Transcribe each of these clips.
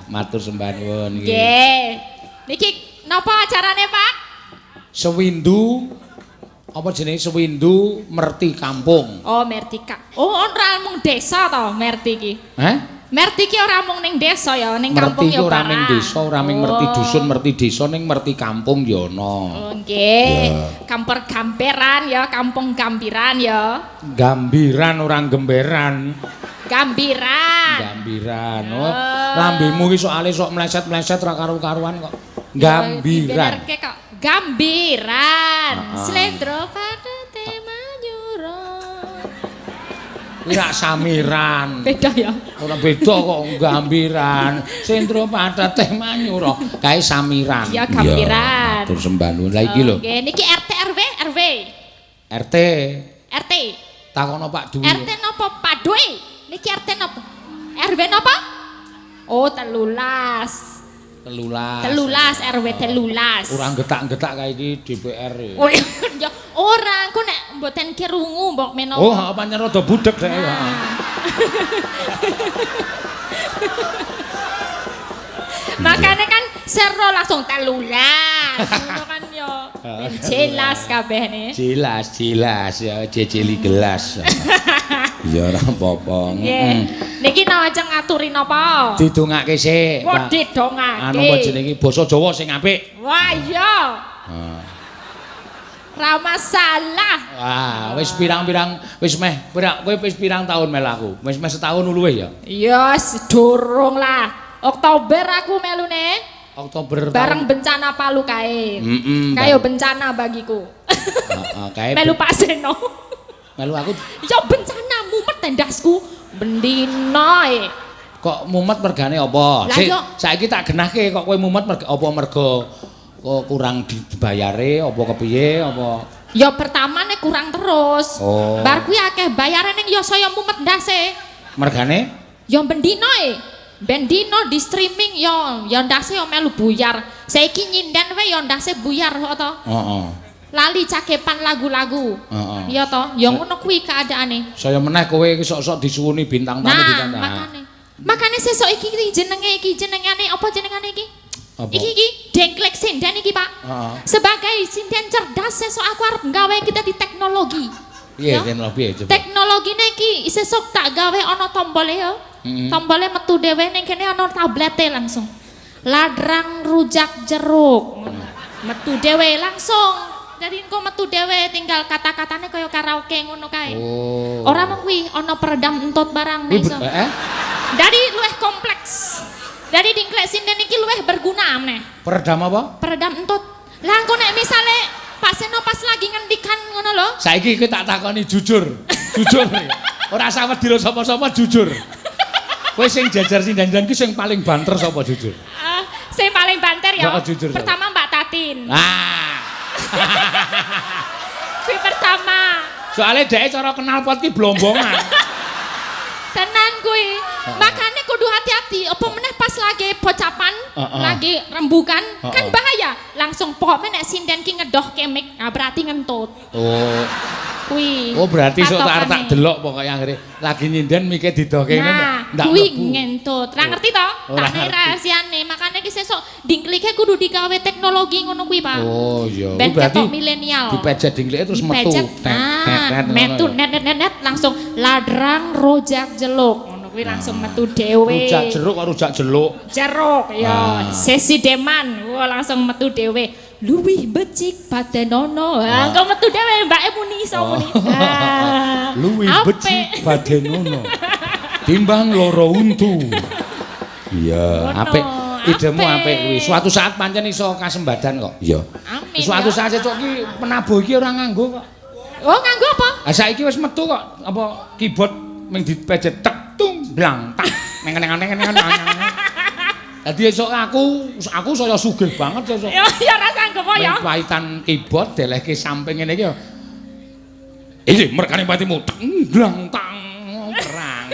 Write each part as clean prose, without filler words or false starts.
matur sembah nuwun nggih. Nggih. Niki napa acarane, Pak? Sewindu apa jenenge sewindu merti kampung. Oh, Mertika. Oh, ora mung desa to, Merti iki. Hah? Merti ki ora mung ning desa ya, ning kampung Merti ya ora ning desa, ora ming merti dusun, Oh. merti desa ning merti kampung ya ana. Oh, nggih. Kamper gamperan ya, kampung gambiran ya. Gambiran orang gemberan. Gambiran. Gambiran. Oh, lambemu ki soalé sok meleset-meleset ra karo-karuan kok. Gambiran. Dibenerke kok. Gambiran. Heeh. Slendro pada tema nyuro. Kuwi rak samiran. Beda ya. Ora beda kok gambiran. Sentro pada teh manyura. Kae samiran. Ya, gambiran. Matur sembah nuwun. Lah iki lho. Nggih, niki RT RW. RT. RT. Takono Pak Dwi. RT napa Pak Dwi? Niki RT napa? RW napa? Oh, 13. 13 RW 13. Ora getak-getak kae iki DPR. Oh, ya ora, engko nek mboten kirungu mbok menawa. Oh, pancen rada budhek dhek. Makane kan sero langsung 13. Ngono kan ya. Jelas kabehne. Jelas ya jejeli gelas. Ya ora apa-apa. Nggih. Niki nawajeng ngaturi napa? Didongake sik. Wah, didongake. Anu apa jenenge basa Jawa sing apik. Wah, iya. Ra masalah. Wah, wis pirang-pirang wis meh kowe wis pirang tahun mel aku? Wis meh setahun luwih ya? Iya, durung lah. Oktober aku melune. Oktober Bareng bencana Palu kae. Kayak bencana bagiku. Heeh, kae Melu Pak Seno. melu aku Ya bencana mumet tendasku. Bendino e. kok mumet mergane apa? Lah yo. Saiki tak genahke kok kowe mumet apa mergo kurang dibayare apa kepiye apa? Ya pertama nek kurang terus. Oh. Bar kuwi akeh bayare ning ya saya mumet ndase. Mergane? Ya bendino e. Bendino di streaming ya ndase ya melu buyar. Saiki nyinden wae ya ndase buyar kok to. Heeh. Lali cakepan lagu-lagu. Heeh. Iya to, ya ngono kuwi keadaane. Saya meneh kowe iki sok-sok disuwuni bintang tamu Nah, ditandang. makane sesuk iki jenengane apa jenengane iki? Apa? Iki Dengklek Sinden iki, Pak. Heeh. Sebagai sinden cerdas sesuk aku arep nggawe kita di teknologi. Piye Ya. teknologi coba? Teknologine iki sesuk tak gawe ana tombole ya. Tombole metu dhewe ning kene ana tablete langsung. Ladrang rujak jeruk. Metu dhewe langsung. Jadi engko metu dhewe tinggal kata-katane kaya karaoke ngono kae. Oh. Ora mung kuwi ana peredam entut barang nek iso. Dari luwih kompleks. Dari Dengklek Sinden iki luwih berguna meneh. Peredam apa? Peredam entut. Lah engko nek misale Pak Seno pas lagi ngendikan ngono lho. Saiki kowe tak takoni jujur. Jujur. Ora usah wedi lo sapa-sapa jujur. Kowe sing jajar Sinden ki sing paling banter sapa jujur? Sing paling banter ya. Mbak jujur, Pertama Mbak Tatin. Kuwi pertama. Soalnya dhek cara kenal pot ki blombongan. Tenan kuwi. Makane kudu hati-hati. Apa meneh pas lagi pocapan, lagi rembukan, kan bahaya. Langsung pokoknya nek sinden ki ngedoh kemik, nah berarti ngentut. Oh. Kuwi. Oh berarti sok tak patokane. delok pokoke akhire lagi nyinden mikir didoke Nah, ndak kuwi mlebu. ngentut. Ra ngerti to? Ora Tak ngerti. rahasiane. Makane ki sesuk Dengklike kudu digawe teknologi ngono kuwi, Pak. Oh iya. Ben Berarti ketok milenial. dipejet Dengklike terus metu. Dipejet. Metu net langsung ladrang rojak jeluk. Ngono kuwi langsung metu dhewe. Rujak jeruk karo rujak jeluk. Jeruk ya. Sesi deman. Wah langsung metu dhewe. Luwih becik badenono. Ha engko metu dhewe mbake muni iso muni. Luwih Apik. becik badenono. Timbang loro untu. Iya, Ngono, apik. Idemu apik. apik kuwi. Suatu saat pancen iso kasembadan kok. Iya. Amin. Suatu ya. saat sesuk ki penabuh iki ora nganggo kok. Oh nganggo apa? Ah saiki wis metu kok apa keyboard ming dipejet tek tung blang tak neng. Dadi esuk aku saya sugih banget esuk. Ya rasa nggopo ya. Paitan keyboard delehke samping ngene iki ya. Iki merkane patimu tek blang tang perang.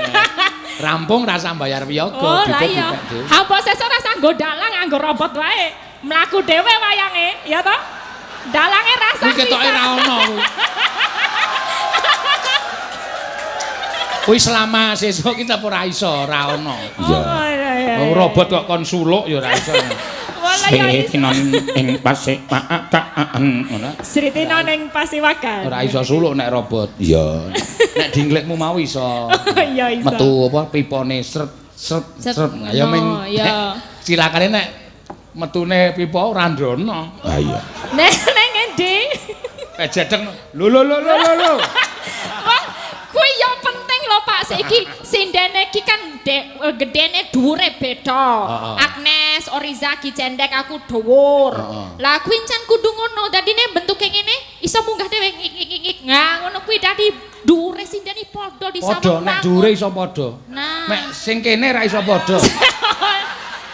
Rampung rasa bayar wiyaga Oh lah iya. dipek dhewe. Hampa sesuk rasa nggo dalang nganggo robot wae. Mlaku dhewe wayange, ya toh? Dalange rasa Kuwi ketoke ra ono kuwi. Kuwi selama sesuk kita ora iso, ora ono. Iya. Robot kok kon suluk ya ora iso. Sritinon ing Pasewakan ngono. Sritinon ing Pasewakan. Ora iso suluk nek robot. Iya. Nek dinglekmu mau iso. Iya iso. Metu apa pipone sret. Ya ming. Silakane nek metune pipa ora ndrono. Ha iya. Nek endi? Jedeng lho. Wah, kuwi ya penting lho Pak. Saiki sindene iki kan gedene dhuwure beda. Agnes, Oriza ki cendek, aku dhuwur. Lah kuwi encen kudu ngono. Dadine bentuke ngene iso munggah dhewe ngik. Nah, ngono kuwi dadi dhuwure sindene padha di sawang. Padha nek dhuwure iso padha. Nah. Mek sing kene ra iso padha.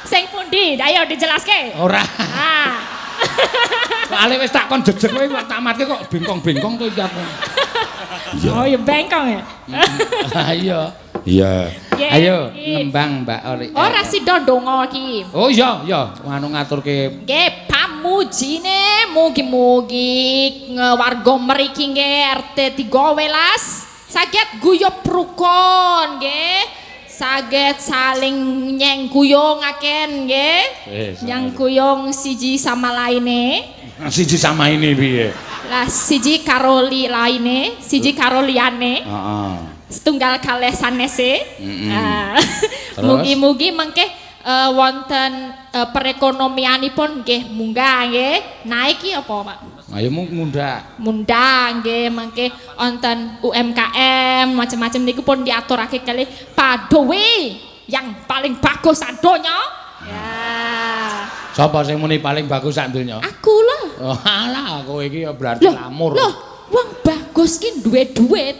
Sing pundi? Ayo dijelaske. Ora. Ah. Soale wis tak kon jejeg kowe kok tamatke kok bengkong-bengkong to iki aku. Oh, ya bengkong ya. Ayo. Iya. Ayo nembang Mbak Ori. Ora sida ndonga iki. Oh iya, anu ngaturke. Nggih, pamujine mugi-mugi warga mriki nggih RT 13 saged guyub rukun nggih. Saged saling nyengkuyungaken nggih. Nyengkuyung siji sama laine. Siji sama ini piye? Lah siji karo laine, siji karo liyane. Heeh. Setunggal kalih sanese. Mugi-mugi mengke wonten perekonomianipun nggih munggah nggih. Naik iki apa, Pak? Ayo munggah. Munggah nggih mengke wonten UMKM macam-macam niku pun diaturake kalih Padowe yang paling bagus sak donya. Ya. Sapa sing muni paling bagus sak donya? Aku lah. Oh, alah kowe iki ya berarti lamur. Loh, wong bagus ki duwe duit.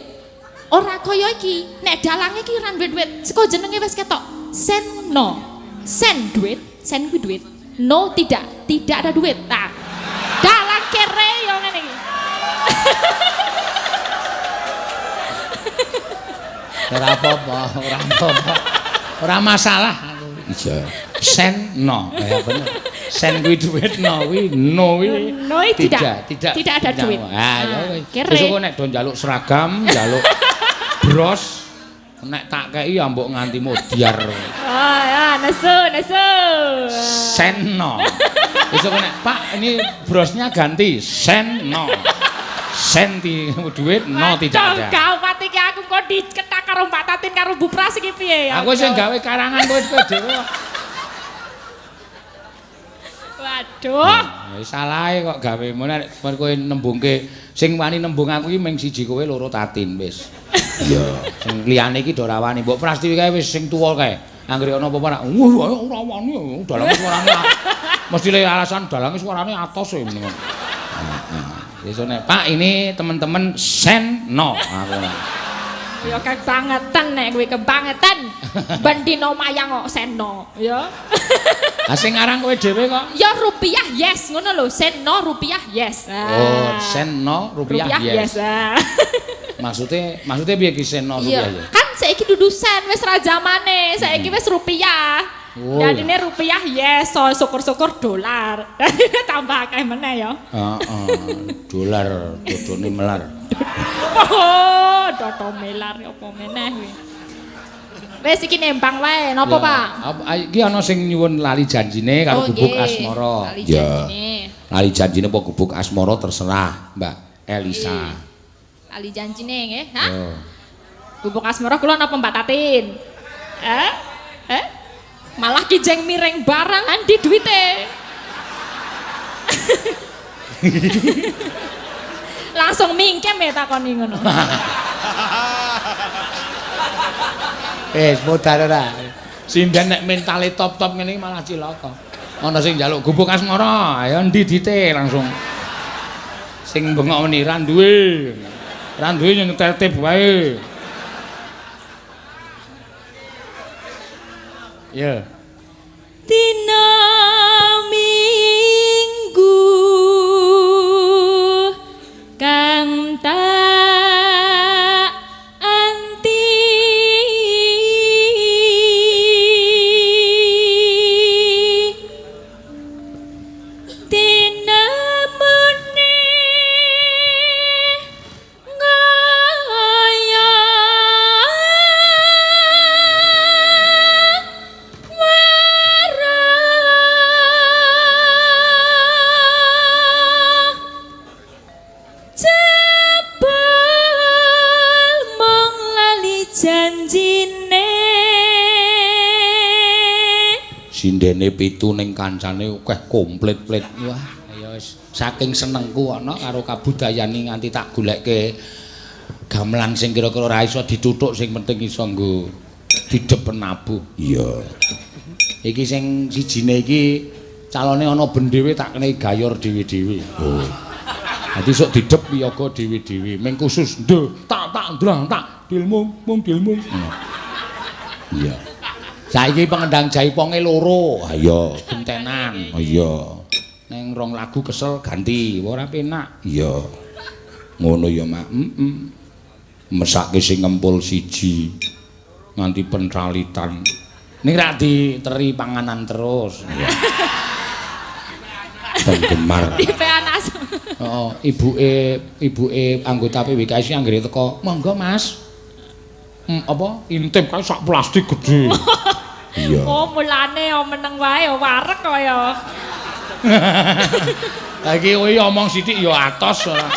Ora kaya iki. Nek dalange ki ora duwe duit. Saka jenenge wis ketok. Sen no. Sen duit, sen kuwi duit. No tidak ada duit. Nah. Dalang kere yo ngene iki. Ora apa-apa. Ora masalah. Iya. Sen no. Ya bener. Sen kuwi duit no kuwi no kuwi. No tidak ada duit. Ah ya wis. Besok nek do njaluk seragam, njaluk bros nek tak kei ya mbok nganti modiar. Oh ya, nesu. Sen no. Besok nek Pak ini brosnya ganti sen no. Sen duit no tidak ada. Gawat iki aku kok diketak karo Mbak Tatin karo Bu Pras iki piye ya. Aku sing gawe karangan kowe dhewe. Waduh. Wis salahe kok gawe ngono nek kowe nembungke sing wani nembung aku iki mung siji kowe loro Tatin wis. Iya, sing liyane iki do ora wani. Mbok Prastiwi kae wis sing tuwa kae. Anggere ana apa-apa ora wani dalange suarane. Mesti le alasan dalange suarane atos e ngono. Heeh. Nek Pak ini teman-teman sen no aku. Ya kebangetan nek kowe kebangetan. Ben dino mayang kok seno, ya. Ah sing aran kowe dhewe kok? Ya rupiah yes, ngono lho. Seno rupiah yes. Oh, seno rupiah yes. Maksudnya piye ki seno rupiah yes? Kan saiki dudu sen wis ra zamane, saiki wis rupiah. Dadine rupiah yes, syukur-syukur dolar. Tambah akeh meneh ya. Dolar dodone melar. Oh, dodo melar apa meneh kuwi. Wis iki nembang wae, napa Pak? Iki ana sing nyuwun lali janjine karo Gubuk Asmara. Ya. Lali janjine apa Gubuk Asmara terserah, Mbak Elisa. Lali janjine nggih, ha? Gubuk Asmara kula napa Mbak Tatin? Malah kijeng miring barang andi duwite. Langsung mingkem ya takoni ngono. Modar ora. Sinden nek mentale top-top ngene iki malah cilaka. Ana sing njaluk Gubuk Asmara, ya endi dite langsung. Sing bengok meni ra duwe. Ra duwe nyetel tip wae. Ya. Dina Minggu kang tak anti dina muni ngaya Sindene 7 ning kancane akeh komplit-plit. Wah, ya wis saking senengku ana karo kabudayane nganti tak goleke gamelan sing kira-kira ora iso dituthuk sing penting iso nggo didep penabuh. Iya. Iki sing sijine iki calone ana ben dhewe tak kene gayor dhewe-dhewe. Oh. Dadi sok didep piyaga dhewe-dhewe. Ming khusus tak ndlang tak dilmung dilmung. Iya. Saiki pengendang jaiponge loro. Ha iya, gentenan. Ha iya. Ning 2 lagu kesel ganti, ora penak. Iya. Ngono ya, Mak. Mesake sing ngempul siji nganti pentralitan. Ning ra diteri panganan terus. Iya. Penggemar. Dipeanas. Heeh, ibuke anggota PWKS anggere teko. Monggo, Mas. Apa intip kae sak plastik gedhe. Iya. Oh, mulane meneng wae wareg kaya. Lah iki kowe omong sithik ya atos ora.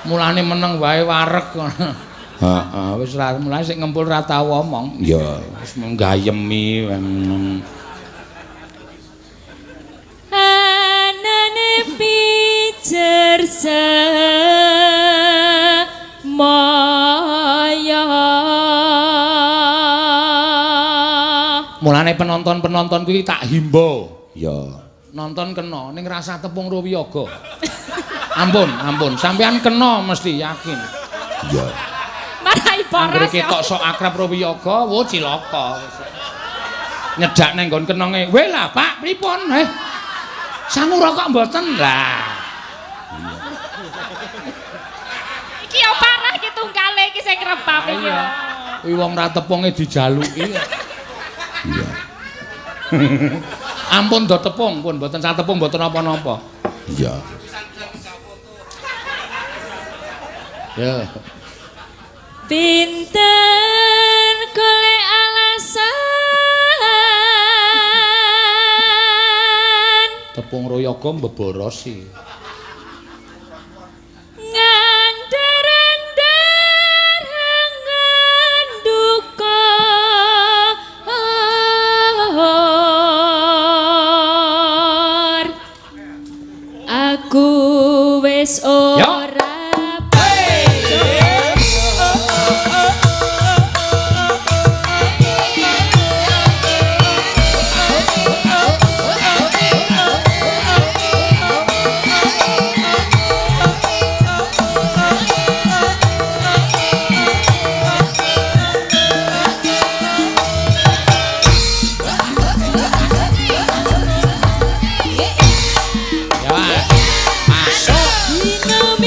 Mulane meneng wae wareg. Heeh, wis ra mulane sik ngempul ra tau omong. Iya, wis menggayemi. Anane pijer maya. Mulane penonton-penonton kuwi tak himbo. Ya. Nonton kena ning rasa tepung Ruwiyaga. Ampun, sampean kena mesti yakin. Iya. Marai boros. Anggere ketok sok akrab Ruwiyaga, wo cilaka. Nyedak nang nggon kenonge. Weh lah, Pak, pripun? Sangu rokok mboten lah. Iki yo parah iki tunggale iki sing rebab iki yo. Kuwi wong ra tepunge dijaluki. Iya. Ampun do tepung, pun mboten sak tepung mboten napa-napa. Iya. Ya. Pinten golek alasan Tepung Ruwiyaga mbeborosi. Aku wis ora Masuk.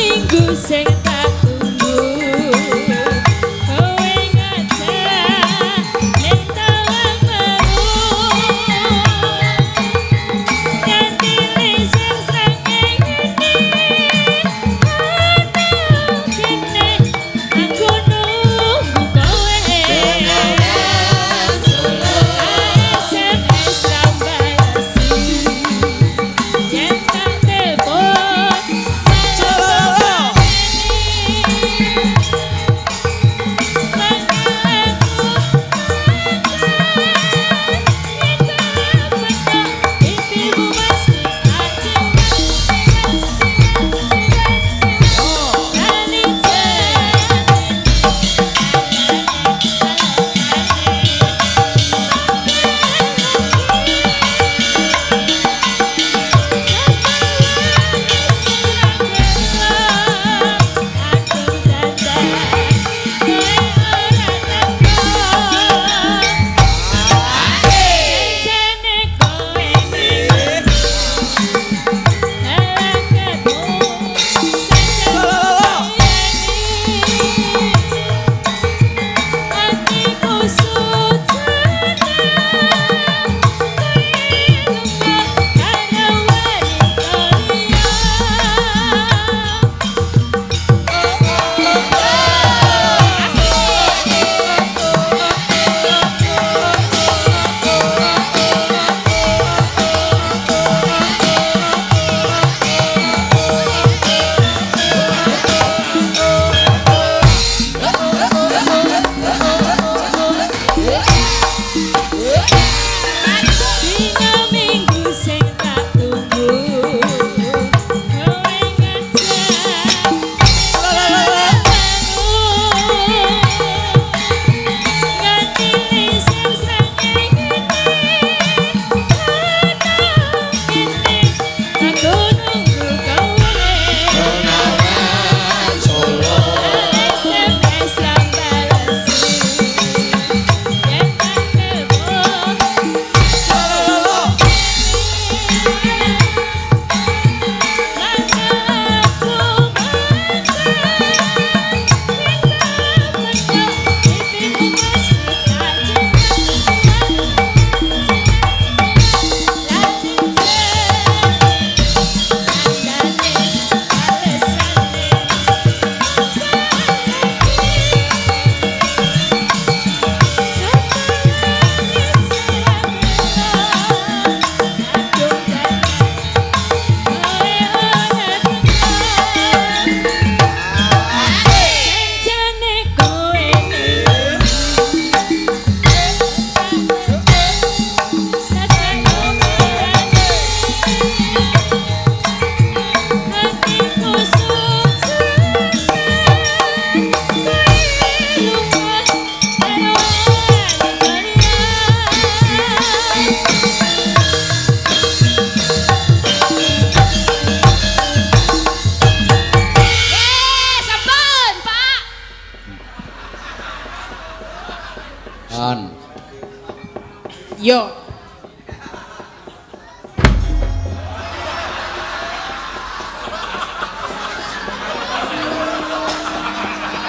Yo.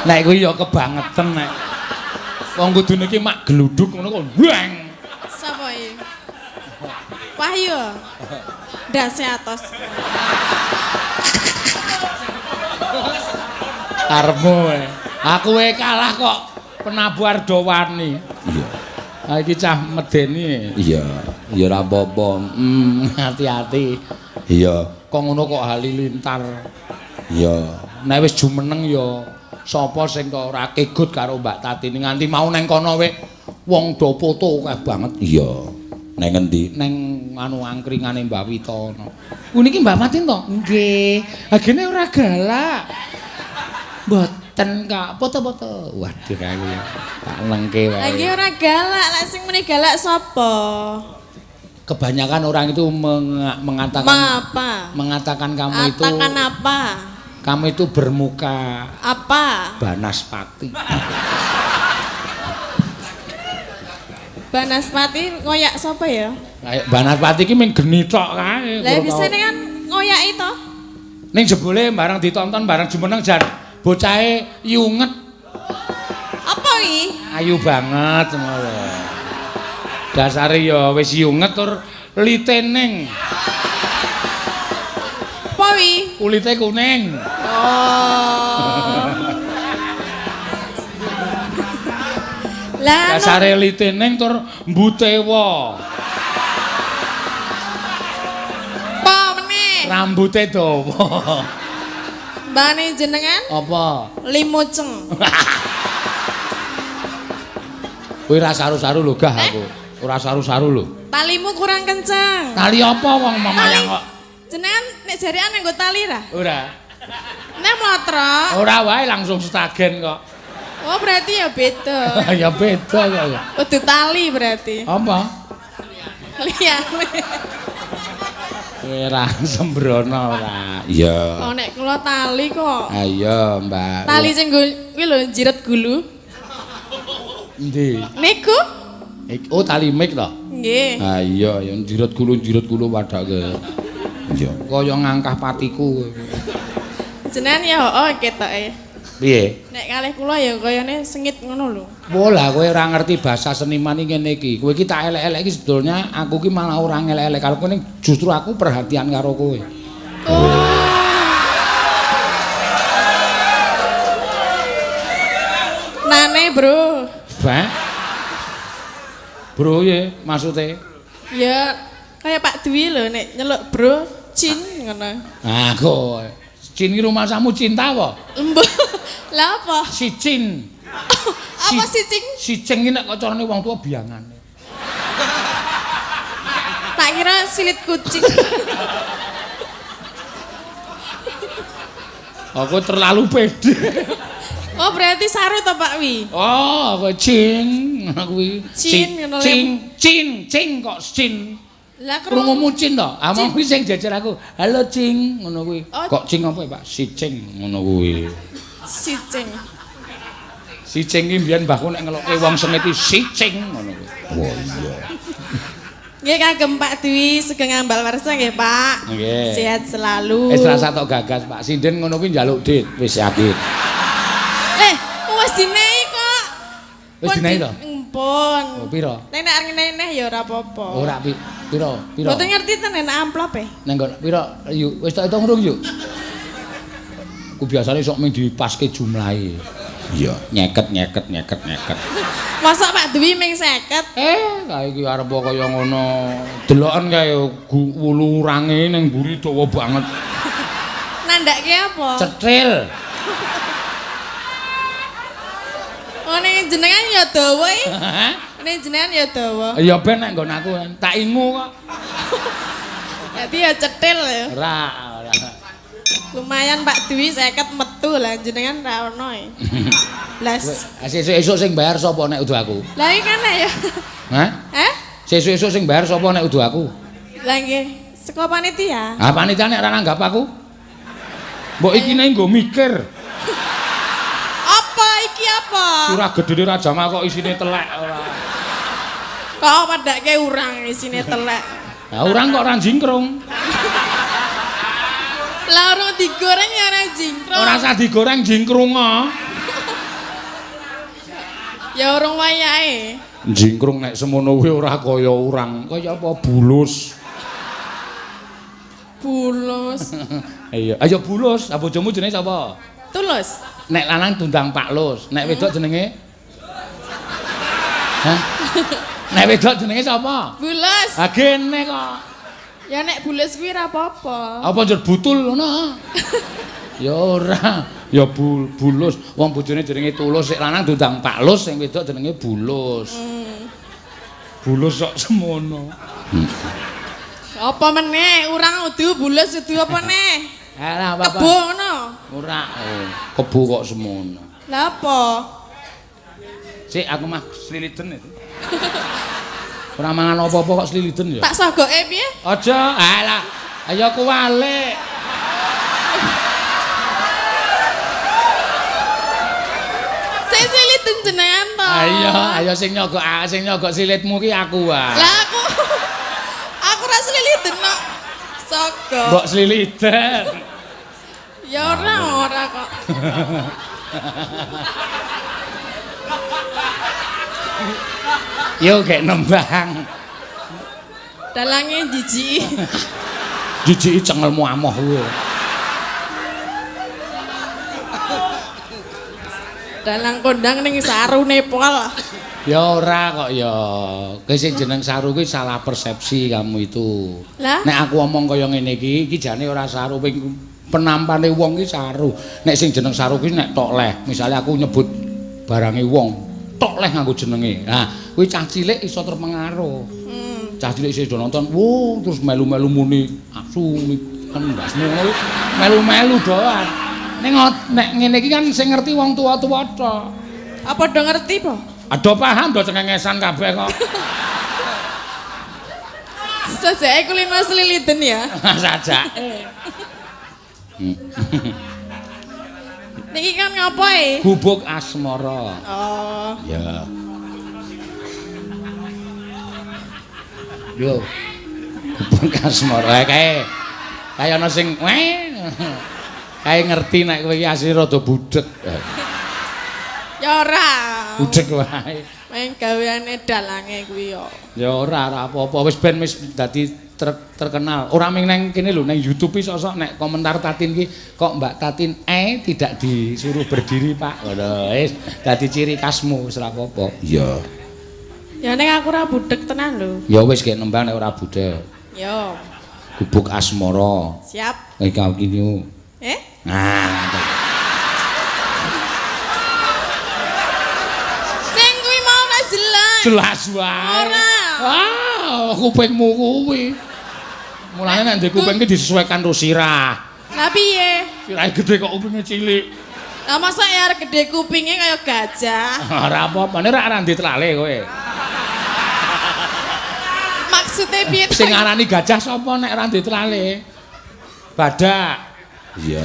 Nek kuwi ya kebangetan nek. Wong kudune iki mak gluduk ngono kok weng. Sapa iki? Wahyu. Dase atos. Karepmu aku kalah kok penabuh Ardowani. Iya. Ha iki cah medeni. Iya, ya ora apa-apa. Hati-hati. Iya, kok ngono kok halilintar. Iya, nek wis jumeneng ya sapa sing kok ora kegut karo Mbak Tatini nganti mau neng kono wong do foto akeh banget. Iya. Neng endi? Neng anu angkringane Mbak Witono. Niki Mbak Matin to? Nggih. Agene ora galak. Mboten Kak, foto-foto. Waduh aku ya. Tak lengke wae. Lah nggih ora galak, lek sing muni galak sapa? Kebanyakan orang itu mengatakan apa? Mengatakan kamu itu Katakan apa? Kamu itu bermuka Apa? Banaspati. Banaspati ngoyak sapa ya? Banaspati iki mung geni tok kae. Lah bisane kan ngoyaki to. Ning jebule bareng ditonton bareng jumeneng jan bocahe yunget. Apa iki? Ayu banget ngono. Dasare ya wis yunget tur litening. Apa iki? Kulite kuning. Oh. Lah Dasare litening tur mbutewa. apa meneh? Rambute dawa. Mbane jenengan? Apa? Limuceng. Kowe ora saru-saru lho gah aku. Ora saru-saru lho. Talimu kurang kenceng. Tali apa wong mamayang kok? Jenengan nek jarean nggo tali ra? Ora. Nek mlotrok. Ora wae langsung stagen kok. Oh berarti ya beda. Ya beda kok ya. Kudu tali berarti. Apa? Liyane. Kowe ra sembrono ora. Iya. Oh nek kula tali kok. Ayo, Mbak. Tali sing kuwi lho jiret gulu. Endi? Niku? Oh, tali mik to? Nggih. Ha iya, ya jiret gulu padake. Iya. Kaya ngangkah patiku. Jenengan ya hooh ketoke. Piye? Nek kalih kula ya kayane sengit ngono lho. Bola kowe ora ngerti bahasa seniman iki ngene iki. Kowe iki tak elek-elek iki sebetulnya aku iki malah ora ngelek-elek karo kowe ning justru aku perhatian karo kowe. Oh. Nane, Bro. Bah. Bro ye maksude. Ya kayak Pak Dwi lho nek nyeluk Bro, Cin ngono. Ah kok Cin iki rumah samu cinta apa? Embo. Lah apa? Si Cin. Apa si Cing? Si Cing iki nek carane wong tua biangane. Tak kira silit kucing. Aku terlalu pede. Oh berarti saru to Pak Wi? Oh, kowe Cing ngono kuwi. Cin, ngono lho. Cing kok Cin. Lah Krungumu Cin to? Ah mau kuwi sing jajar aku. Halo Cing ngono kuwi. Oh. Kok Cing apa Pak? Si Cing ngono kuwi. si Cing. Si Cing iki mbiyen mbahku nek ngelokke wong sengit iki si Cing ngono kuwi. Oh iya. Nggih kagem Pak Dwi sugeng ambal warsa nggih Pak. Nggih. Sehat selalu. Wis rasa tok gagas Pak. Sinden ngono kuwi njaluk dit wis yakin. Wis dinehi kok. Wis dinehi to? Mpun. Oh pira? Nek nek arep neneh ya ora apa-apa. Ora pira? Mboten ngerti tenan amplop e. Nang pira? Yuk wis tak hitung rung yuk. Ku biasane sok mung dipaske jumlahe. Iya, nyeket. Masa Pak Dwi ming 50? Kae iki arep kaya ngono. Deloken kae wulu urange ning mburi dawa banget. Nandake apa? Cetril. Oh ning jenengan ya dawa iki. Ning jenengan ya dawa. Ya ben nek nggon aku tak ingu kok. Dadi ya cetil ya. Ora. Lumayan Pak Dwi 50 metu lah jenengan ra ono e. Las. Sesuk sing bayar sapa nek udu aku? Lah iki kan ya. Hah? Sesuk sing bayar sapa nek udu aku? Lah nggih, saka panitia. Ah panitia nek ora nanggap aku. Mbok iki nek nggo mikir. Apa iki apa? Curah gedene Raja Mak kok isine telek ora. Kok padake urang isine telek. Lah urang kok ora jingkrung. Lah urung digoreng ya ora jingkrung. Ora usah digoreng jingkrung kok. Ya urung wayahe. Jingkrung nek semono kuwi ora kaya urang, kaya apa bulus. Bulus. Iya, ayo bulus. Ah bojomu jenenge sapa? Tulus. Nek lanang dundang Pak Lus, nek wedok jenenge? Hah? Nek wedok jenenge sapa? Bulus. Ha kene kok. Ya nek bulus kuwi ora apa-apa. Apa njur butul ngono? Ya ora, ya bulus. Wong bojone jenenge Tulus, sik lanang dundang Pak Lus, sing wedok jenenge Bulus. Bulus kok semono. Apa meneh? Urang udu bulus udu apa neh? Alah apa-apa. Kebo ngono. Ora, kebo kok semono. Lah apa? Sik aku mah sliliten itu. Ora mangan apa-apa kok sliliten ya. Tak sogoke piye? Aja, alah. Ayo aku walik. Sing siliten jenengan to. Ayo sing nyogok silitmu ki aku wae. Lah aku ora siliten kok. Sogo. Mbok sliliten. Ya ora kok. Yo gek nembang. Dalange jijiki. Jijiki cengelmu amoh kuwi. Dalang kondang ning sarune pol. Ya ora kok ya. Kowe sing jeneng saru kuwi salah persepsi kamu itu. Lah? Nek aku omong kaya ngene iki jane ora saru penampane wong ki saru. Nek sing jeneng saru kuwi nek tok leh. Misale aku nyebut barange wong, tok leh nganggo jenenge. Nah, kuwi cah cilik iso terpengaruh. Cah cilik isih do nonton, wuh terus melu-melu muni asu kendas ngono melu-melu doan. Nek ngene iki kan sing ngerti wong tuwa-tuwa tok. Apa do ngerti po? Ado paham do cengengesan kabeh kok. Sajake kulino sliliten ya. Sajake. Niki kan ngapae? Gubuk asmara. Oh. Ya. Yo. Gubuk asmara kae. Kaya ana sing kae ngerti nek kowe iki asli rada budhek. Ya ora. Budhek wae. Main gaweane dalange kuwi yo. Ya ora apa-apa wis ben wis dadi terkenal. Ora ming nang kene lho nang YouTube sok-sok nek komentar Tatin ki kok Mbak Tatin tidak disuruh berdiri, Pak. Ngono wis dadi ciri khasmu wis ora apa-apa. Iya. Ya ning aku ora budhek tenan lho. Ya wis gek nembang nek ora budhek. Yo. Gubuk asmara. Siap. Iki kau kini. Nah. Sing kuwi mau ora jelas. Jelas wae. Ora. Ah, kupingmu kuwi. Mulane nek ndek kuping ki disesuaikan karo sirah. Lah piye? Sirahe gedhe kok kupinge cilik. Lah masa ya arek gedhe kupinge kaya gajah. Ora apa-apa, nek ora ditlale kowe. Maksude piye? Sing arani gajah sapa nek ora ditlale? Badak. Iya.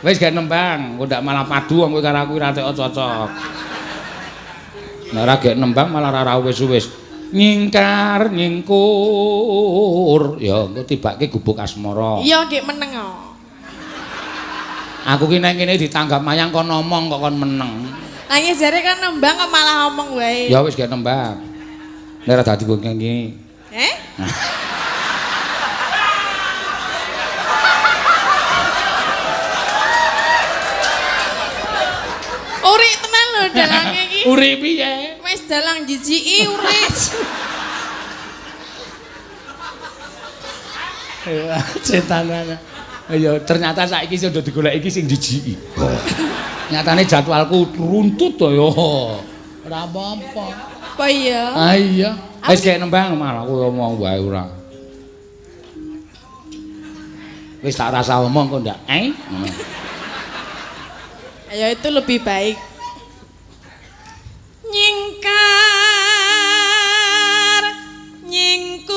Wis gak nembang, kok ndak malah padu wong kowe karo aku ora cocok. Nek ora gek nembang malah ora wis-wis. Nyingkar nyingkur. Ya engko tibake gubuk asmara. Iya nggih meneng kok. Aku ki nang kene ditanggap mayang kon ngomong kok kon meneng. Lah jare kan nembang kok malah ngomong wae. Ya wis gek nembang. Nek ora dadi kok ngene. Urik tenan lho dalange iki. Urik piye? Wis dalang jijiki urik. Cetanan. Ya ternyata saiki sing udah digoleki iki sing jijiki. Nyatane jadwalku runtut to ya. Ora apa-apa. Apa iya? Ah iya. Wis gek nembang malah aku ngomong wae ora. Wis tak rasa omong kok ndak Ya itu lebih baik. Nyingkar nyingkur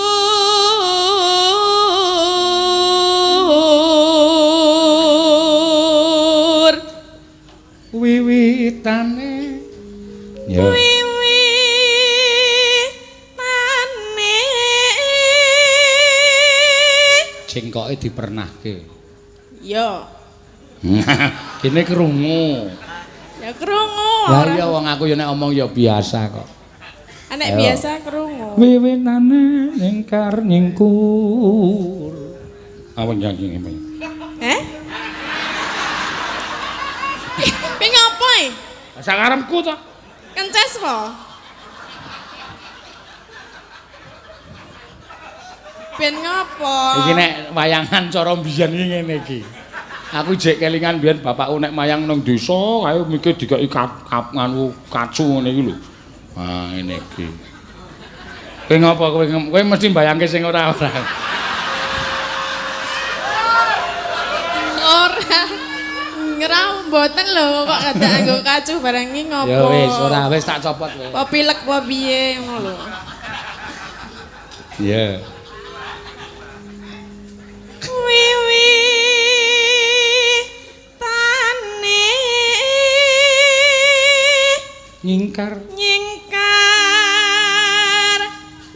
wiwitane ya wiwitane jengkoke dipernahke. Yo. Kene krungu. Ya krungu. Lah iya wong aku ya nek omong ya biasa kok. Anek biasa krungu. Wiwitane nyingkar nyingkur. Apa nyanyi ngene? Pi ngopo e? Sakarepku to. Kences po. Ben ngopo? Iki nek wayangan cara mbiyen iki ngene iki. Aku jek kelingan biyen bapakku nek mayang nang desa kae mikir dikeki nganu kacu ngene iki lho. Ah ngene iki. Kowe ngopo kowe mesti mbayangke sing ora-ora. Ora. Ngerau mboten lho kok kada nggo kacu barang iki ngopo. Ya wis ora wis tak copot kowe. Apa pilek apa piye ngono lho. Iya. Nyingkar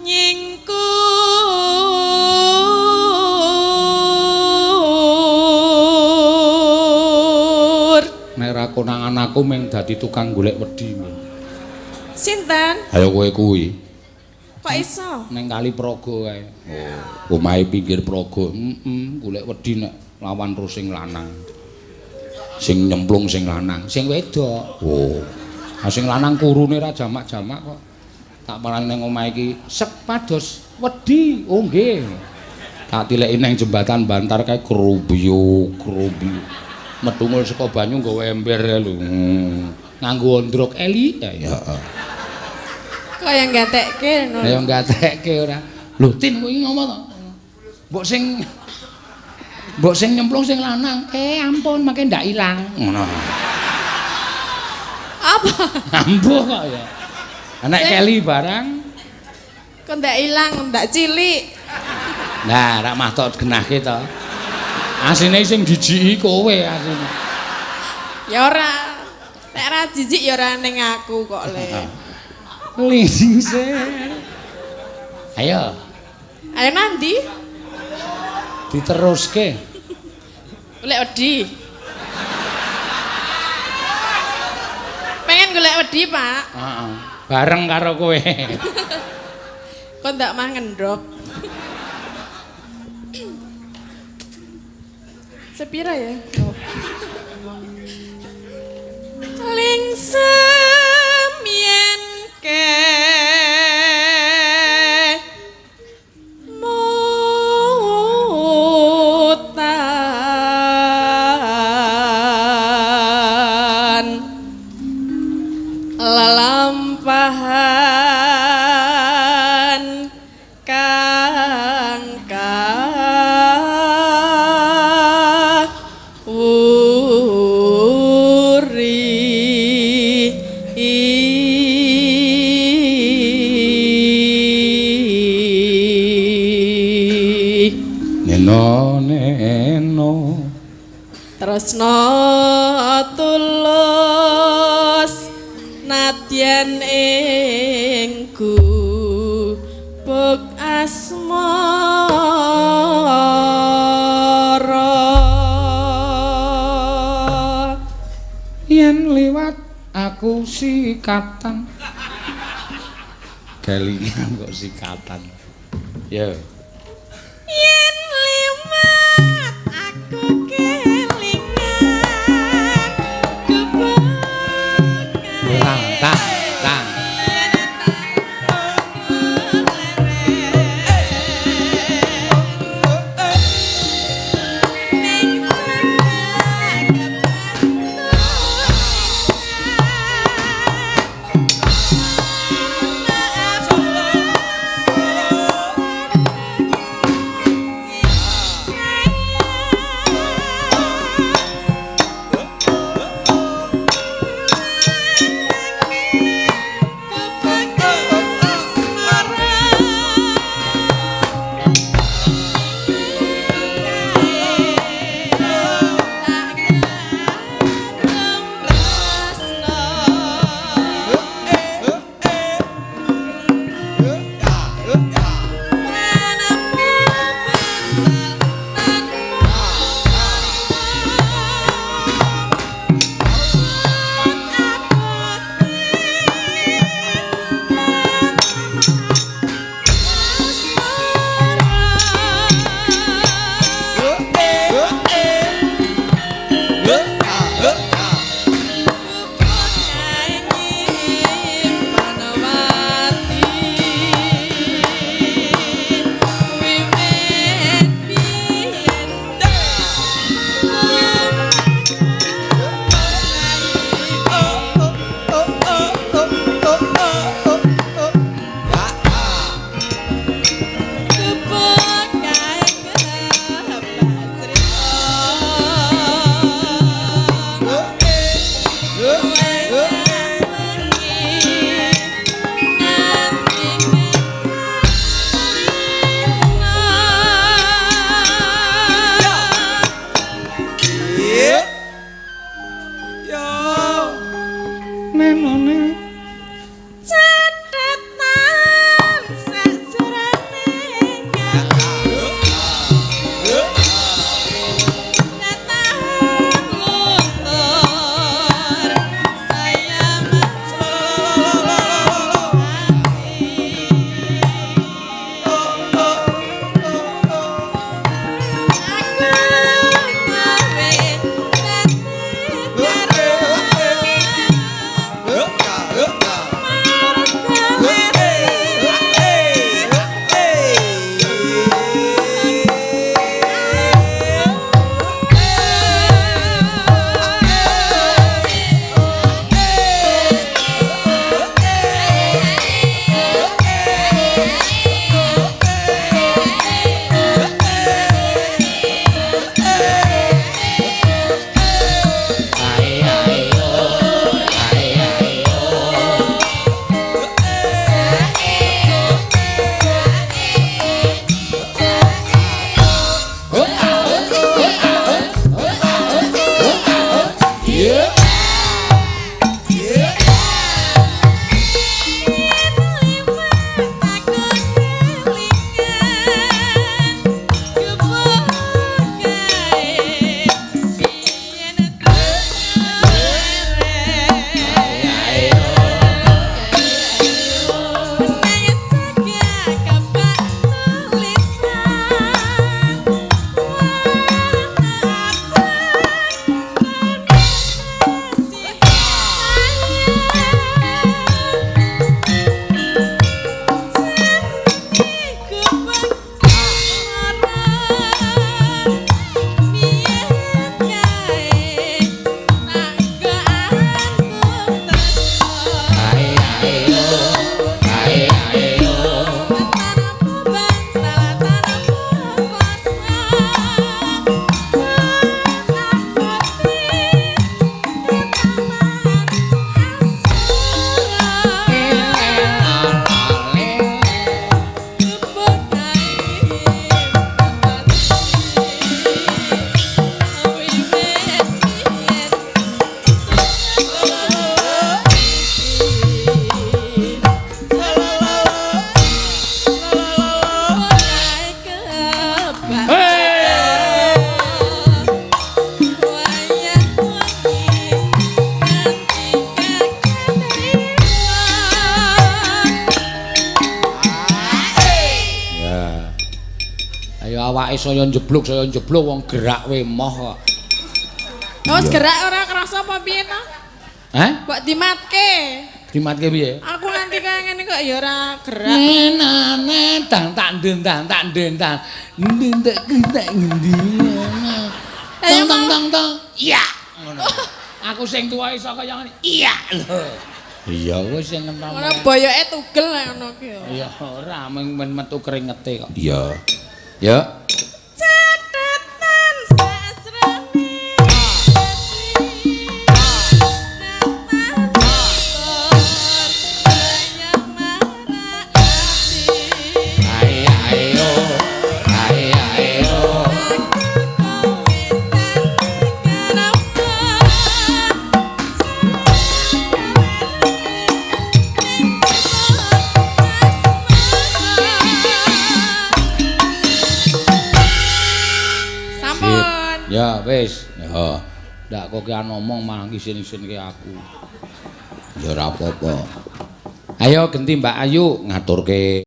nyingkur nek ra konangan aku mung dadi tukang golek wedi. sinten Ayo kowe kuwi kok iso ning Kali Praga kae. Oh, omahe pinggir Praga. Golek wedi nek lawan terus sing lanang. Sing nyemplung sing lanang, sing wedok. Oh. Sing lanang kurune ra jamak-jamak kok. Tak parani ning omah iki, sek pados wedi. Oh nggih. Tak tileki ning jembatan Bantar kae krobyo. Metungul saka banyu nggawa ember lho. Nganggo ondrok eli. Ya. kaya gatekke ngono Ya gatekke ora. Lho Tin kowe iki ngomong to. Mbok sing nyemplung sing lanang. Ampun mangke ndak ilang. Ngono. apa Ambuh kok ya. Anak keli barang. kok ndak ilang ndak cilik Nah, rak matok genahke to. Asine sing dijiki kowe asine. ya ora nek ra jijik ya ora ning aku kok le Lingsir. Ayo, ayo nanti diteruske. golek wedi pengen golek wedi Pak Heeh. Bareng karo kowe. kok ndak mangan ndok sepira ya lingsem yen ke mutan lelampahan kang Neno tresna tulus nadyan ing gubuk asmara yen liwat aku sikatan. Kelingan kok sikatan. Yo. yen liwat aku kelingan gubuk Tang. Ayo awake saya njebluk wong gerak wemoh kok. Wes gerak ora kerasa apa piye to? Hah? Kok dimatke? Dimatke piye? Aku nganti kaya ngene kok ya ora gerak. Nenane tang tak ndentang ndendek ngendi. Tang. Iya. Ngono. Aku sing tuwa iso kaya ngene. Iya lho. Iya wis sing entam. Ora boyoke tugel ngono ki. Iya ora men metu keringete kok. Iya. Ya. Catatan sasrane. Ya wis, ya. Ndak kok ki ngomong malah isin-isinke aku. Ya ora apa-apa. Ayo genti Mbak Ayu ngaturke